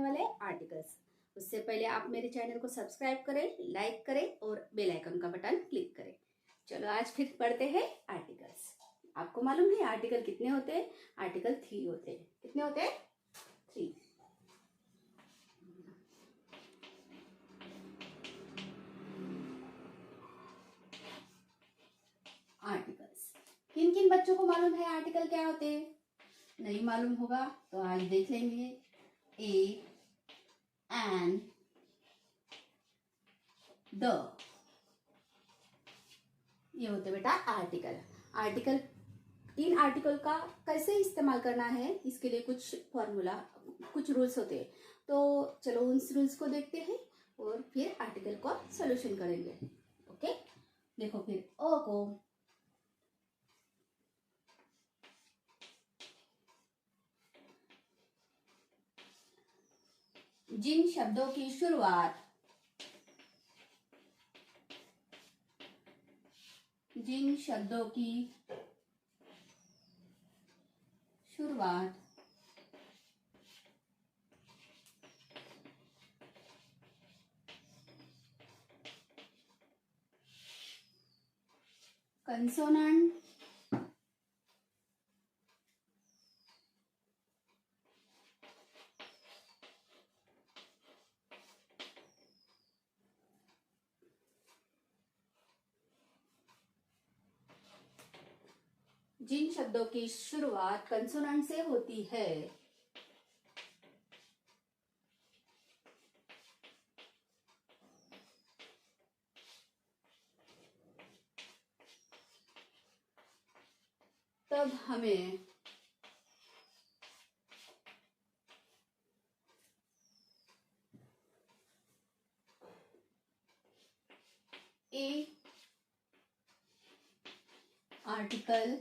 करने वाले हैं आर्टिकल्स। उससे पहले आप मेरे चैनल को सब्सक्राइब करें, लाइक करें और बेल आइकन का बटन क्लिक करें। चलो आज फिर पढ़ते हैं आर्टिकल्स। आपको मालूम है आर्टिकल कितने होते हैं? आर्टिकल 3 होते हैं। कितने होते हैं? 3। आर्टिकल्स किन किन बच्चों को मालूम है आर्टिकल क्या होते हैं? नहीं मालूम होगा तो आज देख लेंगे। ए, एन, द, ये होते बेटा आर्टिकल। आर्टिकल, इन आर्टिकल का कैसे इस्तेमाल करना है इसके लिए कुछ फॉर्मूला, कुछ रूल्स होते हैं। तो चलो उन रूल्स को देखते हैं और फिर आर्टिकल को सॉल्यूशन करेंगे। ओके, देखो फिर ओ को जिन शब्दों की शुरुआत कंसोनेंट जिन शब्दों की शुरुआत कंसोनेंट से होती है तब हमें ए आर्टिकल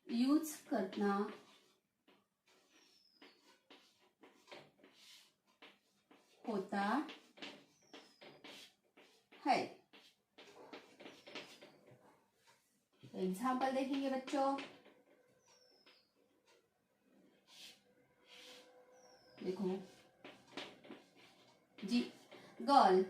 यूज करना होता है। एग्जाम्पल देखेंगे बच्चों। देखो जी, गर्ल,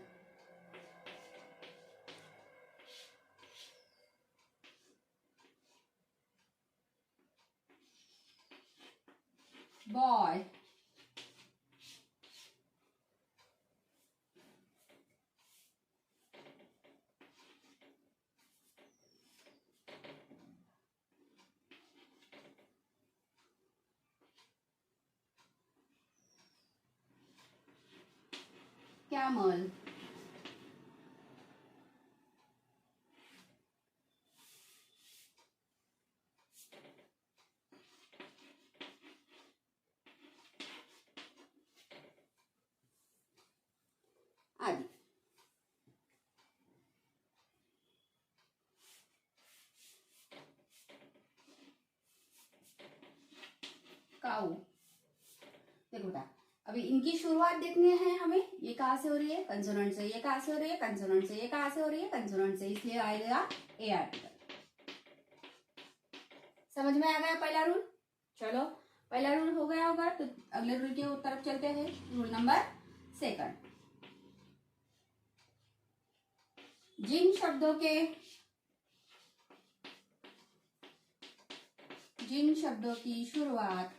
बॉय, कैमल, आदि। काऊ। देखो बेटा, अभी इनकी शुरुआत देखनी है हमें। ये कहाँ से हो रही है? कंसोनेंट से। ये कहाँ से हो रही है? कंसोनेंट से। ये कहाँ से हो रही है? कंसोनेंट से। इसलिए आएगा ए आर्टिकल। समझ में आ गया पहला रूल? चलो पहला रूल हो गया होगा तो अगले रूल की तरफ चलते हैं। Rule number 2। जिन शब्दों की शुरुआत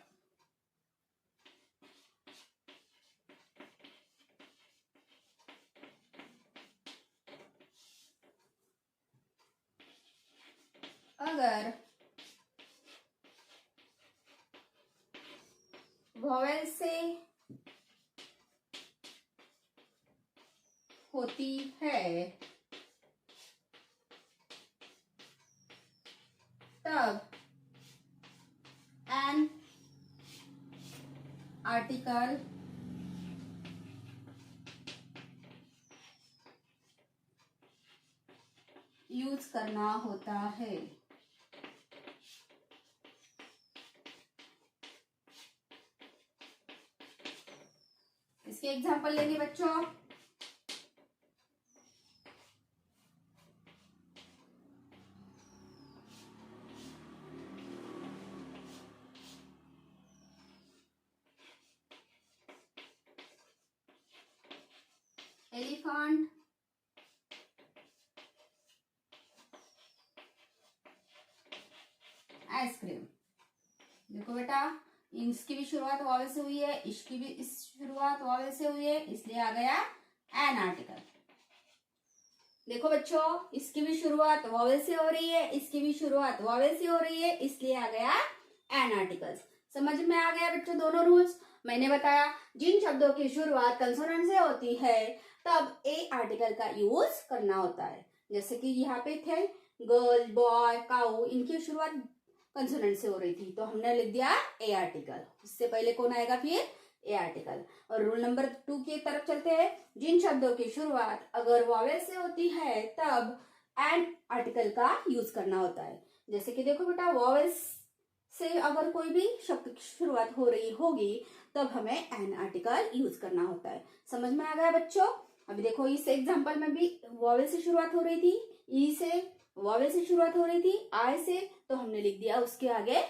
अगर वॉवेल से होती है तब एन आर्टिकल यूज करना होता है। इसके एग्जाम्पल लेंगे बच्चों। Elephant, ice cream. देखो बेटा, इसकी भी शुरुआत वावल से हुई है, इसकी भी इस शुरुआत वावल से हुई है, इसलिए आ गया एन आर्टिकल। देखो बच्चों, इसकी भी शुरुआत वावल से हो रही है, इसकी भी शुरुआत वावल से हो रही है, इसलिए आ गया एन आर्टिकल्स। समझ में आ गया बच्चों दोनों रूल्स। मैंने बताया जिन शब्दों की शुरुआत कंसोनेंट से होती है तब ए आर्टिकल का यूज करना होता है। जैसे कि यहाँ पे थे गर्ल, बॉय, काऊ, इनकी शुरुआत कंसोनेंट से हो रही थी तो हमने लिख दिया ए आर्टिकल। इससे पहले कौन आएगा फिर ए आर्टिकल। और रूल नंबर 2 की तरफ चलते हैं। जिन शब्दों की शुरुआत अगर वावेल से होती है तब एन आर्टिकल का यूज करना होता है। जैसे कि देखो बेटा, वावेल से अगर कोई भी शब्द की शुरुआत हो रही होगी तब हमें एन आर्टिकल यूज करना होता है। समझ में आ गया बच्चों। अभी देखो इस एग्जांपल में भी वावेल से शुरुआत हो रही थी, ई से वावेल से शुरुआत हो रही थी, आई से, तो हमने लिख दिया उसके आगे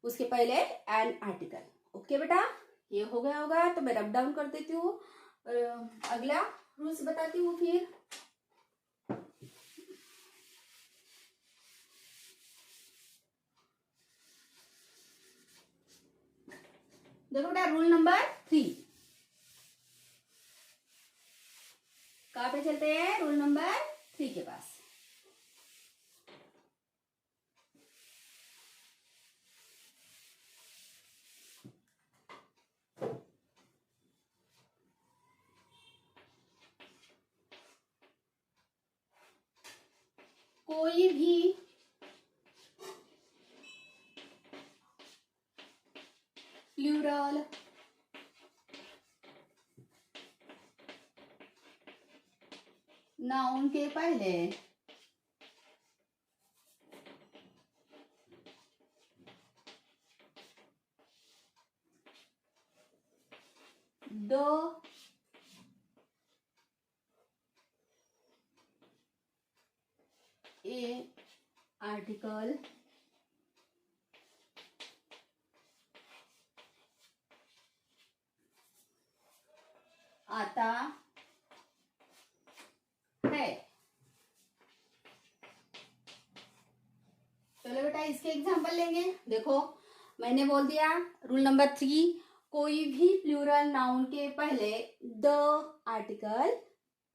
उसके पहले एन आर्टिकल। ओके बेटा, ये हो गया होगा तो मैं रब डाउन कर देती हूँ। अगला रूल्स बताती हूँ फिर। देखो बेटा, रूल नंबर 3 कहाँ पे चलते हैं? रूल नंबर 3 के पास। कोई भी प्लूरल नाउन के पहले दो ए आर्टिकल आता है। चलो बेटा, इसके एग्जांपल लेंगे। देखो मैंने बोल दिया रूल नंबर 3, कोई भी प्लूरल नाउन के पहले द आर्टिकल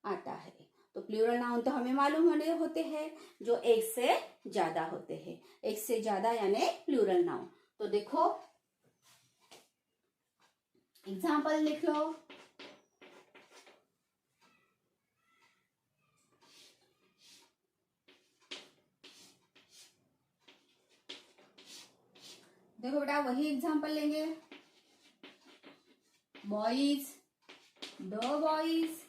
आता है। तो प्लूरल नाउन तो हमें मालूम होते हैं जो एक से ज्यादा होते हैं, एक से ज्यादा यानी प्लूरल नाउन। तो देखो एग्जांपल लिख लो। देखो बेटा, वही एग्जांपल लेंगे। Boys, the boys,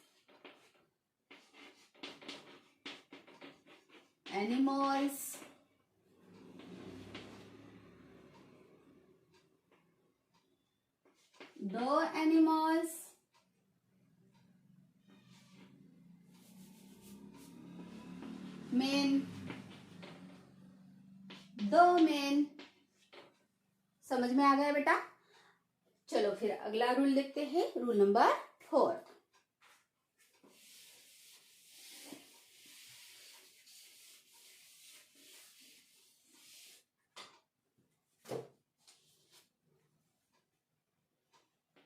animals, the animals, main, the main. समझ में आ गया बेटा। चलो फिर अगला रूल देखते हैं, रूल नंबर 4।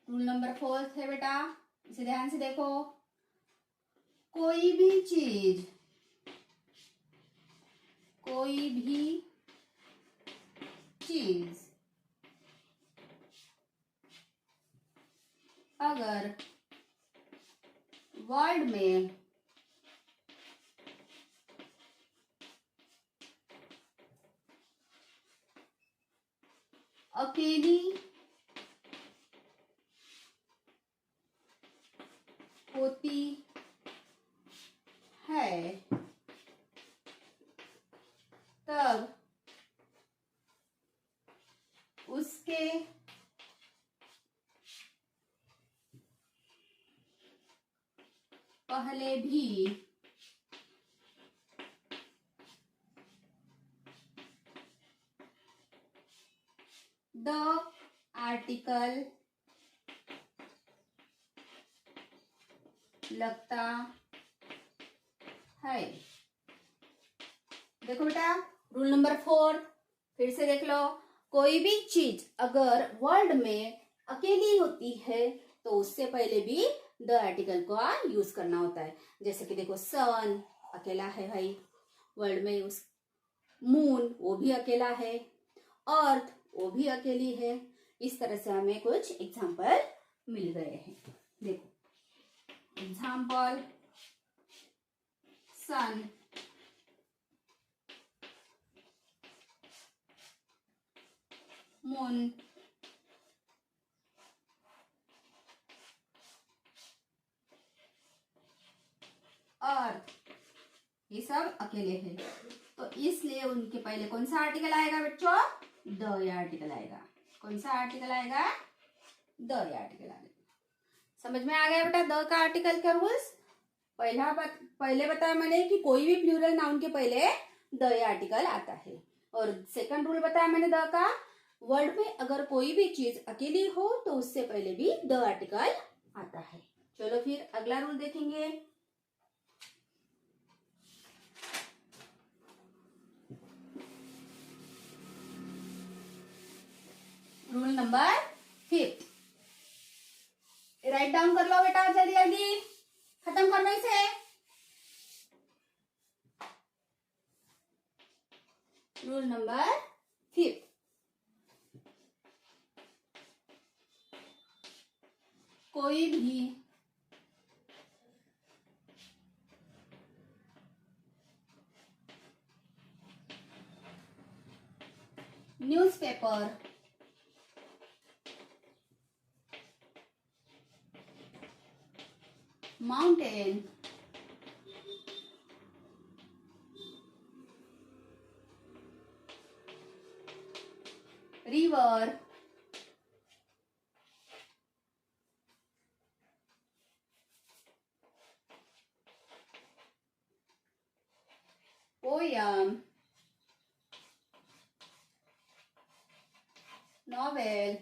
रूल नंबर 4 है बेटा, इसे ध्यान से देखो। कोई भी चीज अगर वर्ड में अकेली होती है तब उसके पहले भी द आर्टिकल लगता है। देखो बेटा, रूल नंबर 4 फिर से देख लो। कोई भी चीज अगर वर्ड में अकेली होती है तो उससे पहले भी द आर्टिकल का यूज करना होता है। जैसे कि देखो, सन अकेला है भाई, वर्ड में यूज। मून वो भी अकेला है, अर्थ वो भी अकेली है। इस तरह से हमें कुछ एग्जाम्पल मिल गए हैं। देखो एग्जाम्पल, सन, मून, अर्थ, ये सब अकेले हैं। तो इसलिए उनके पहले कौन सा आर्टिकल आएगा बच्चों? द आर्टिकल आएगा। कौन सा आर्टिकल आएगा? द आर्टिकल आएगा। समझ में आ गया बेटा द का आर्टिकल का रूल्स? पहले बताया मैंने कि कोई भी प्लूरल नाउन के पहले द आर्टिकल आता है। और सेकंड रूल बताया मैंने द का, वर्ड में अगर कोई भी चीज अकेली हो तो उससे पहले भी द आर्टिकल आता है। चलो फिर अगला रूल देखेंगे। रूल नंबर 5, राइट डाउन कर लो बेटा, जल्दी जल्दी खत्म करना इसे। रूल नंबर 5, कोई भी newspaper, mountain, river, poem, novel,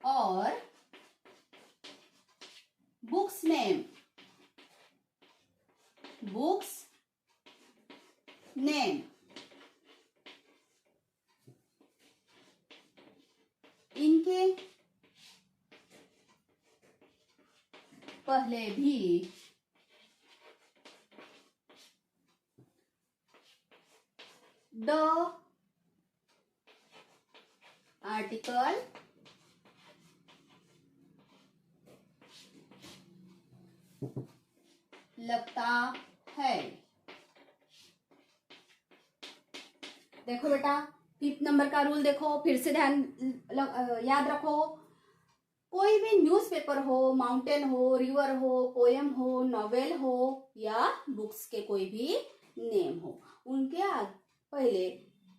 और बुक्स नेम, बुक्स नेम, इनके पहले भी द आर्टिकल लगता है। देखो बेटा, 5th नंबर का रूल देखो, फिर से ध्यान याद रखो। कोई भी न्यूज़पेपर हो, माउंटेन हो, रिवर हो, पोयम हो, नॉवेल हो या बुक्स के कोई भी नेम हो, उनके पहले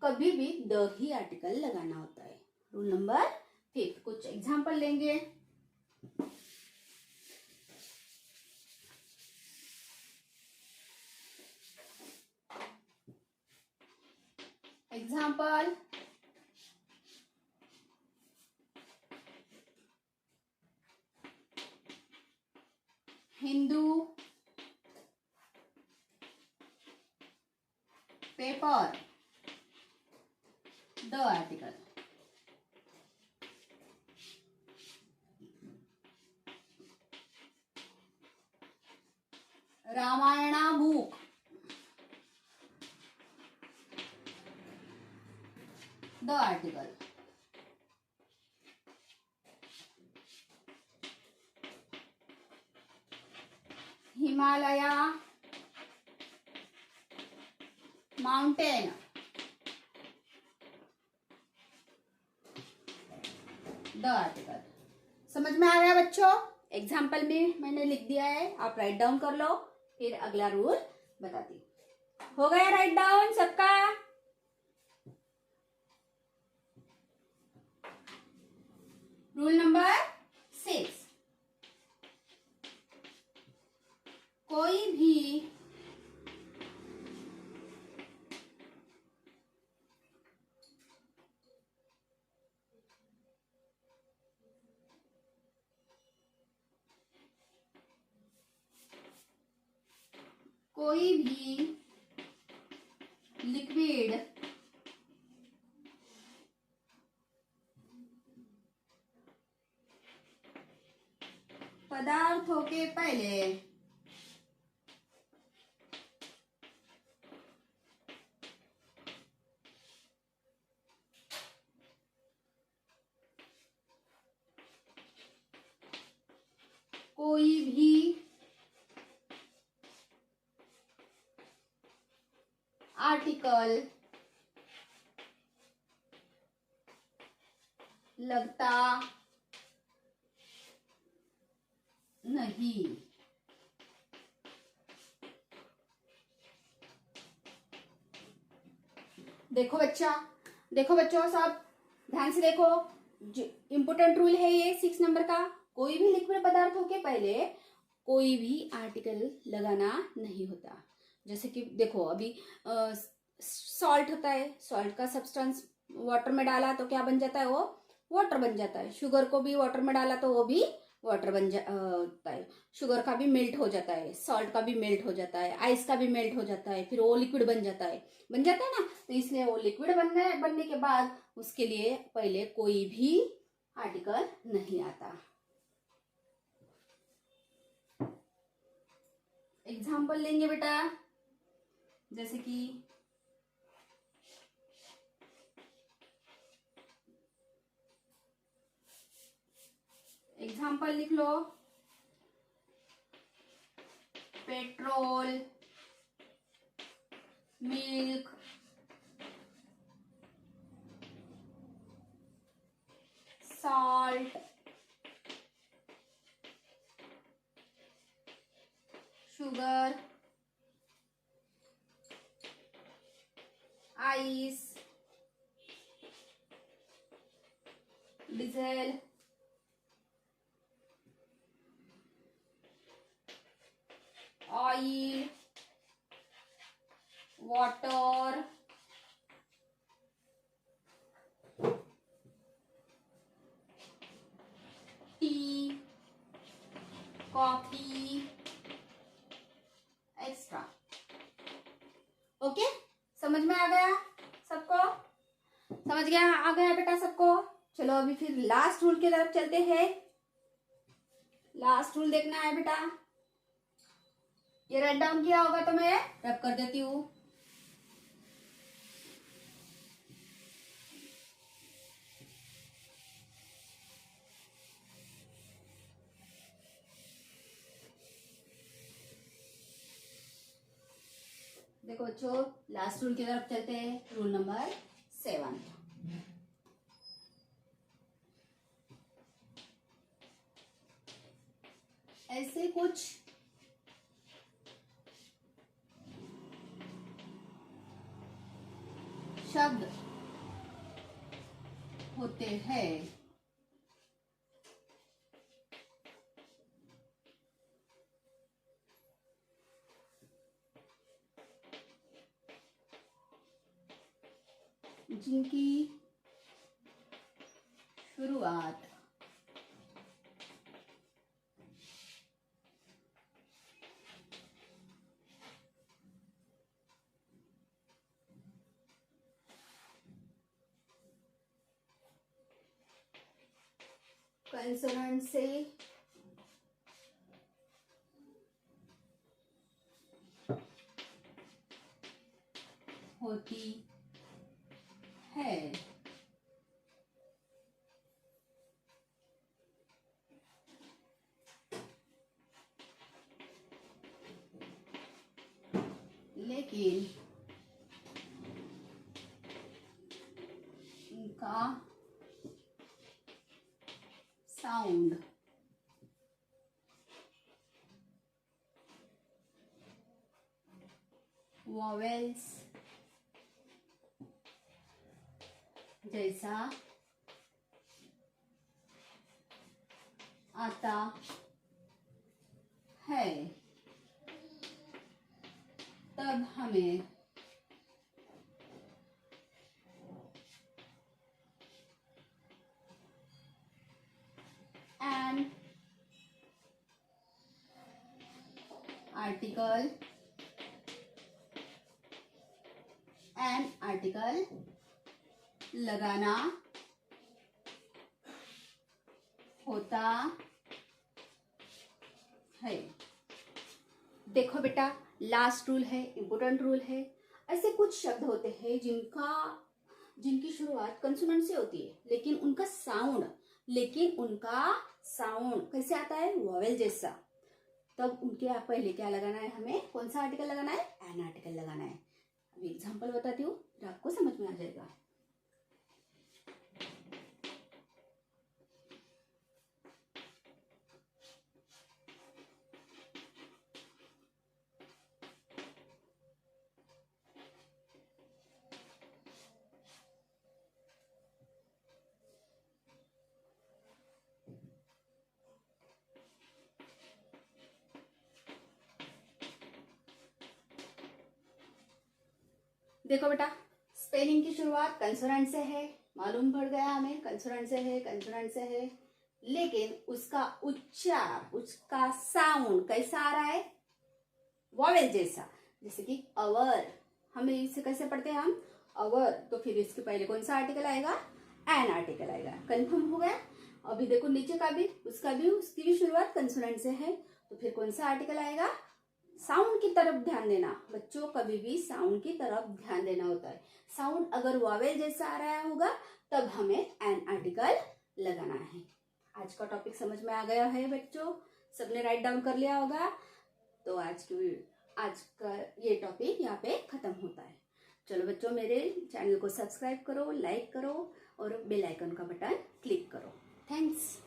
कभी भी द ही आर्टिकल लगाना होता है। रूल नंबर 5, कुछ एग्जाम्पल लेंगे। Example, Hindu paper, the article. Ramayana book, the article. Himalaya mountain, the article. समझ में आ गया बच्चों? एग्जाम्पल में मैंने लिख दिया है, आप राइट डाउन कर लो, फिर अगला रूल बताती हूँ। हो गया राइट डाउन सबका? रूल नंबर 6, कोई भी कोई भी लिक्विड पदार्थों के पहले कोई भी आर्टिकल लगता नहीं। देखो बच्चों सब ध्यान से देखो, जो इम्पोर्टेंट रूल है ये 6 नंबर का, कोई भी लिक्विड पदार्थों के पहले कोई भी आर्टिकल लगाना नहीं होता। जैसे कि देखो अभी सॉल्ट होता है, सॉल्ट का सब्सटेंस वाटर में डाला तो क्या बन जाता है, वो वाटर बन जाता है। शुगर को भी वाटर में डाला तो वो भी वाटर बन जाता है। शुगर का भी मेल्ट हो जाता है, सॉल्ट का भी मेल्ट हो जाता है, आइस का भी मेल्ट हो जाता है, फिर वो लिक्विड बन जाता है ना। तो इसलिए वो लिक्विड बनने के बाद उसके लिए पहले कोई भी आर्टिकल नहीं आता। एग्जाम्पल लेंगे बेटा, जैसे कि एग्जाम्पल लिख लो, petrol, milk, salt, sugar, ice, diesel, oil, water, tea, coffee, extra. Okay, समझ में आ गया सबको? समझ गया, आ गया बेटा सबको? चलो अभी फिर लास्ट रूल की तरफ चलते हैं। लास्ट रूल देखना है बेटा, ये राइट डाउन किया होगा तो मैं रब कर देती हूँ। देखो बच्चों, लास्ट रूल की तरफ चलते हैं, रूल नंबर 7। ऐसे कुछ शब्द होते हैं जिनकी शुरुआत कंसोनेंट से होती है। लेकिन इनका साउंड वॉवेल्स जैसा आता है, तब हमें an article एन आर्टिकल लगाना होता है। देखो बेटा, लास्ट रूल है, इंपोर्टेंट रूल है। ऐसे कुछ शब्द होते हैं जिनकी शुरुआत कंसोनेंट से होती है, लेकिन उनका साउंड कैसे आता है? वॉवेल जैसा। तब उनके पहले क्या लगाना है? हमें कौन सा आर्टिकल लगाना है? एन आर्टिकल लगाना है। अभी एग्जांपल बताती हूँ, फिर आपको समझ में आ जाएगा। देखो बेटा, स्पेलिंग की शुरुआत कंसोनेंट से है, मालूम पड़ गया हमें, कंसोनेंट से है, लेकिन उसका उच्चार, उसका साउंड कैसा आ रहा है? वॉवेल जैसा। जैसे कि अवर, हमें इसे कैसे पढ़ते हैं हम? अवर। तो फिर इसके पहले कौन सा आर्टिकल आएगा? एन आर्टिकल आएगा। कंफर्म हो गया? अभी देखो नीचे का भी, उसकी भी शुरुआत कंसोनेंट से है, तो फिर कौन सा आर्टिकल आएगा? साउंड की तरफ ध्यान देना बच्चों, कभी भी साउंड की तरफ ध्यान देना होता है। साउंड अगर वॉवेल जैसा आ रहा होगा तब हमें एन आर्टिकल लगाना है। आज का टॉपिक समझ में आ गया है बच्चों? सबने राइट डाउन कर लिया होगा। तो आज का ये टॉपिक यहाँ पे खत्म होता है। चलो बच्चों, मेरे चैनल को सब्सक्राइब करो, लाइक करो और बेल आइकन का बटन क्लिक करो। थैंक्स।